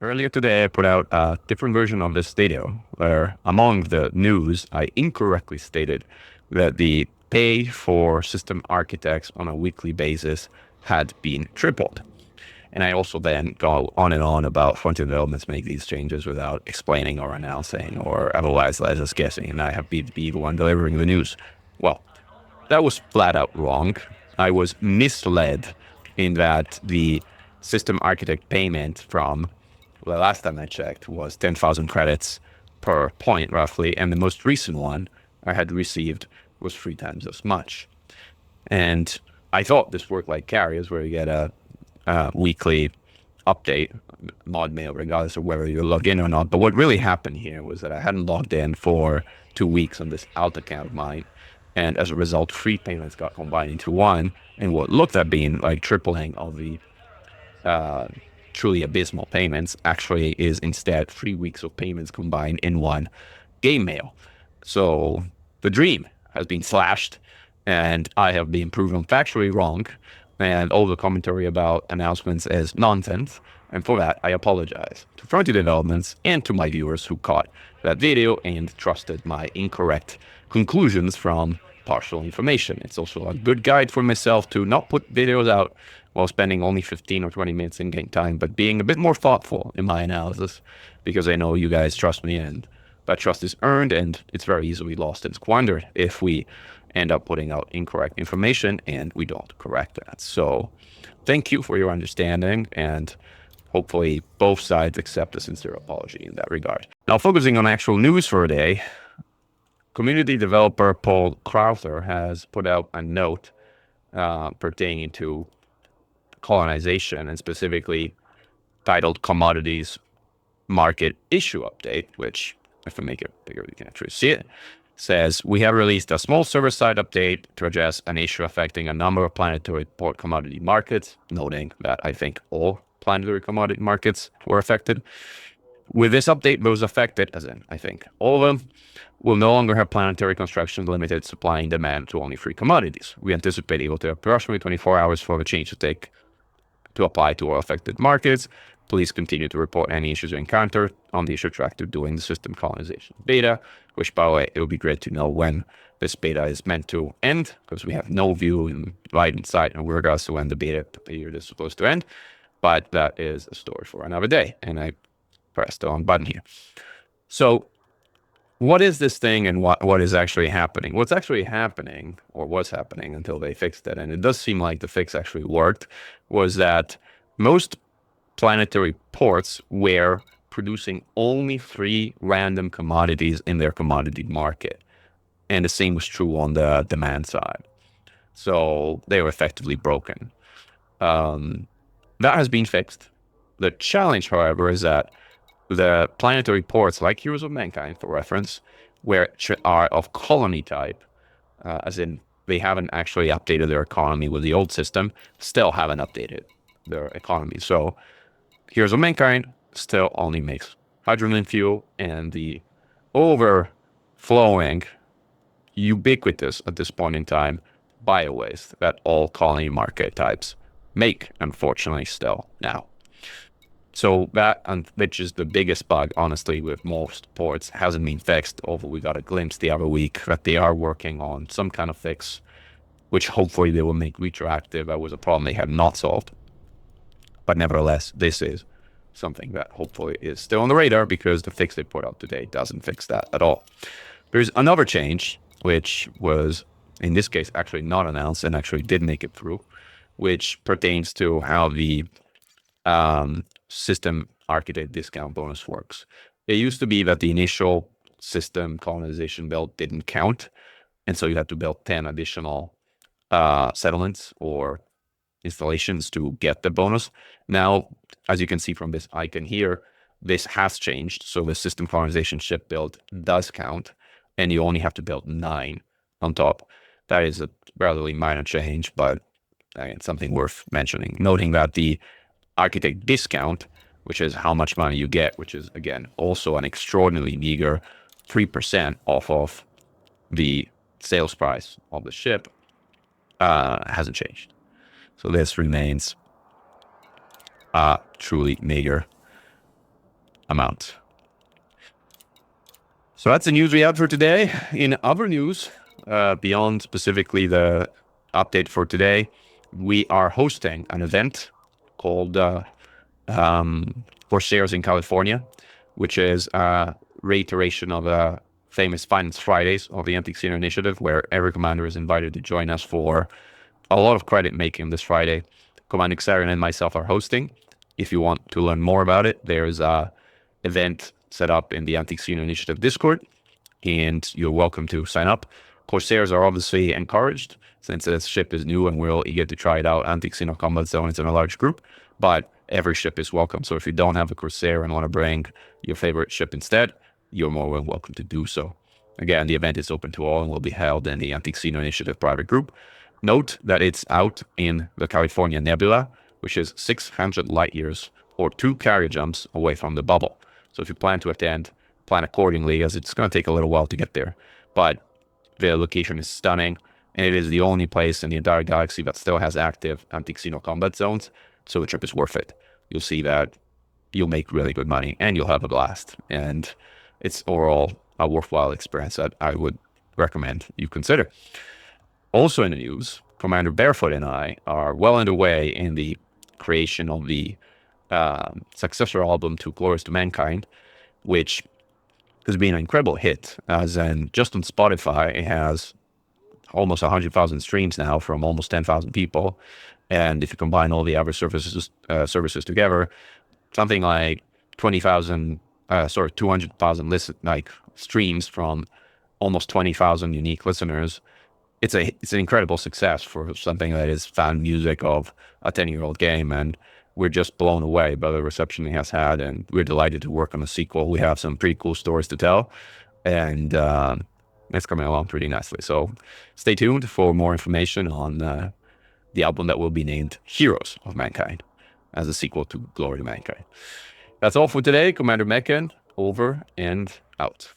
Earlier today, I put out a different version of this video where, among the news, I incorrectly stated that the pay for system architects on a weekly basis had been tripled. And I also then go on and on about front-end developments make these changes without explaining or announcing or otherwise let us guessing, and I have been the one delivering the news. Well, that was flat out wrong. I was misled in that the system architect payment from the last time I checked was 10,000 credits per point roughly, and the most recent one I had received was 3 times as much. And I thought this worked like carriers, where you get a weekly update, mod mail, regardless of whether you log in or not. But what really happened here was that I hadn't logged in for 2 weeks on this alt account of mine. And as a result, 3 payments got combined into one. And what looked at being like tripling of the truly abysmal payments actually is instead 3 weeks of payments combined in one game mail. So the dream has been slashed, and I have been proven factually wrong, and all the commentary about announcements is nonsense. And for that, I apologize to front-end developments and to my viewers who caught that video and trusted my incorrect conclusions from partial information. It's also a good guide for myself to not put videos out while spending only 15 or 20 minutes in game time, but being a bit more thoughtful in my analysis, because I know you guys trust me, and that trust is earned, and it's very easily lost and squandered if we end up putting out incorrect information and we don't correct that. So thank you for your understanding, and hopefully both sides accept a sincere apology in that regard. Now, focusing on actual news for today, community developer Paul Crowther has put out a note pertaining to colonization, and specifically titled Commodities Market Issue Update, which, if I make it bigger, you can actually see it, says, we have released a small server-side update to address an issue affecting a number of planetary port commodity markets, noting that I think all planetary commodity markets were affected. With this update, those affected, as in I think all of them, will no longer have planetary construction limited supply and demand to only 3 commodities. We anticipate able to have approximately 24 hours for the change to apply to all affected markets. Please continue to report any issues you encounter on the issue track to doing the system colonization beta, which, by the way, it would be great to know when this beta is meant to end, because we have no view right in sight in regards to when the beta period is supposed to end. But that is a story for another day, and I pressed the wrong button here. So what is this thing, and what is actually happening? What's actually happening, or was happening until they fixed it, and it does seem like the fix actually worked, was that most planetary ports were producing only 3 random commodities in their commodity market. And the same was true on the demand side. So they were effectively broken. That has been fixed. The challenge, however, is that the planetary ports, like Heroes of Mankind, for reference, which are of colony type, as in they haven't actually updated their economy with the old system, still haven't updated their economy. So Heroes of Mankind still only makes hydrogen fuel, and the overflowing, ubiquitous at this point in time, biowaste that all colony market types make, unfortunately, still now. So that, which is the biggest bug, honestly, with most ports, hasn't been fixed, although we got a glimpse the other week that they are working on some kind of fix, which hopefully they will make retroactive. That was a problem they had not solved. But nevertheless, this is something that hopefully is still on the radar, because the fix they put out today doesn't fix that at all. There's another change, which was, in this case, actually not announced and actually did make it through, which pertains to how the system architect discount bonus works. It used to be that the initial system colonization build didn't count, and so you had to build 10 additional settlements or installations to get the bonus. Now, as you can see from this icon here, this has changed. So the system colonization ship build does count, and you only have to build 9 on top. That is a relatively minor change, but again, something worth mentioning. Noting that the architect discount, which is how much money you get, which is, again, also an extraordinarily meager 3% off of the sales price of the ship, hasn't changed. So this remains truly meager. amount. So that's the news we had for today. In other news, beyond specifically the update for today, we are hosting an event called for shares in California, which is a reiteration of a famous Finance Fridays of the Anti-Casino Initiative, where every commander is invited to join us for a lot of credit making this Friday. Commander Xarian and myself are hosting. If you want to learn more about it, there's a event set up in the Anti-Casino Initiative Discord, and you're welcome to sign up. Corsairs are obviously encouraged since this ship is new and we'll get to try it out. Anti-Casino Combat Zones in a large group, but every ship is welcome. So if you don't have a Corsair and want to bring your favorite ship instead, you're more than welcome to do so. Again, the event is open to all and will be held in the Anti-Casino Initiative private group. Note that it's out in the California Nebula, which is 600 light years or 2 carrier jumps away from the bubble. So if you plan to attend, plan accordingly, as it's going to take a little while to get there. But the location is stunning, and it is the only place in the entire galaxy that still has active anti-casino combat zones, so the trip is worth it. You'll see that you'll make really good money, and you'll have a blast, and it's overall a worthwhile experience that I would recommend you consider. Also in the news, Commander Barefoot and I are well underway in the creation of the successor album to Glorious to Mankind, which has been an incredible hit, as in just on Spotify, it has almost 100,000 streams now from almost 10,000 people. And if you combine all the other services together, something like 200,000 streams from almost 20,000 unique listeners. It's an incredible success for something that is fan music of a 10-year-old game, and we're just blown away by the reception it has had, and we're delighted to work on a sequel. We have some pretty cool stories to tell, and it's coming along pretty nicely. So stay tuned for more information on the album that will be named Heroes of Mankind as a sequel to Glory to Mankind. That's all for today. Commander Mechan, over and out.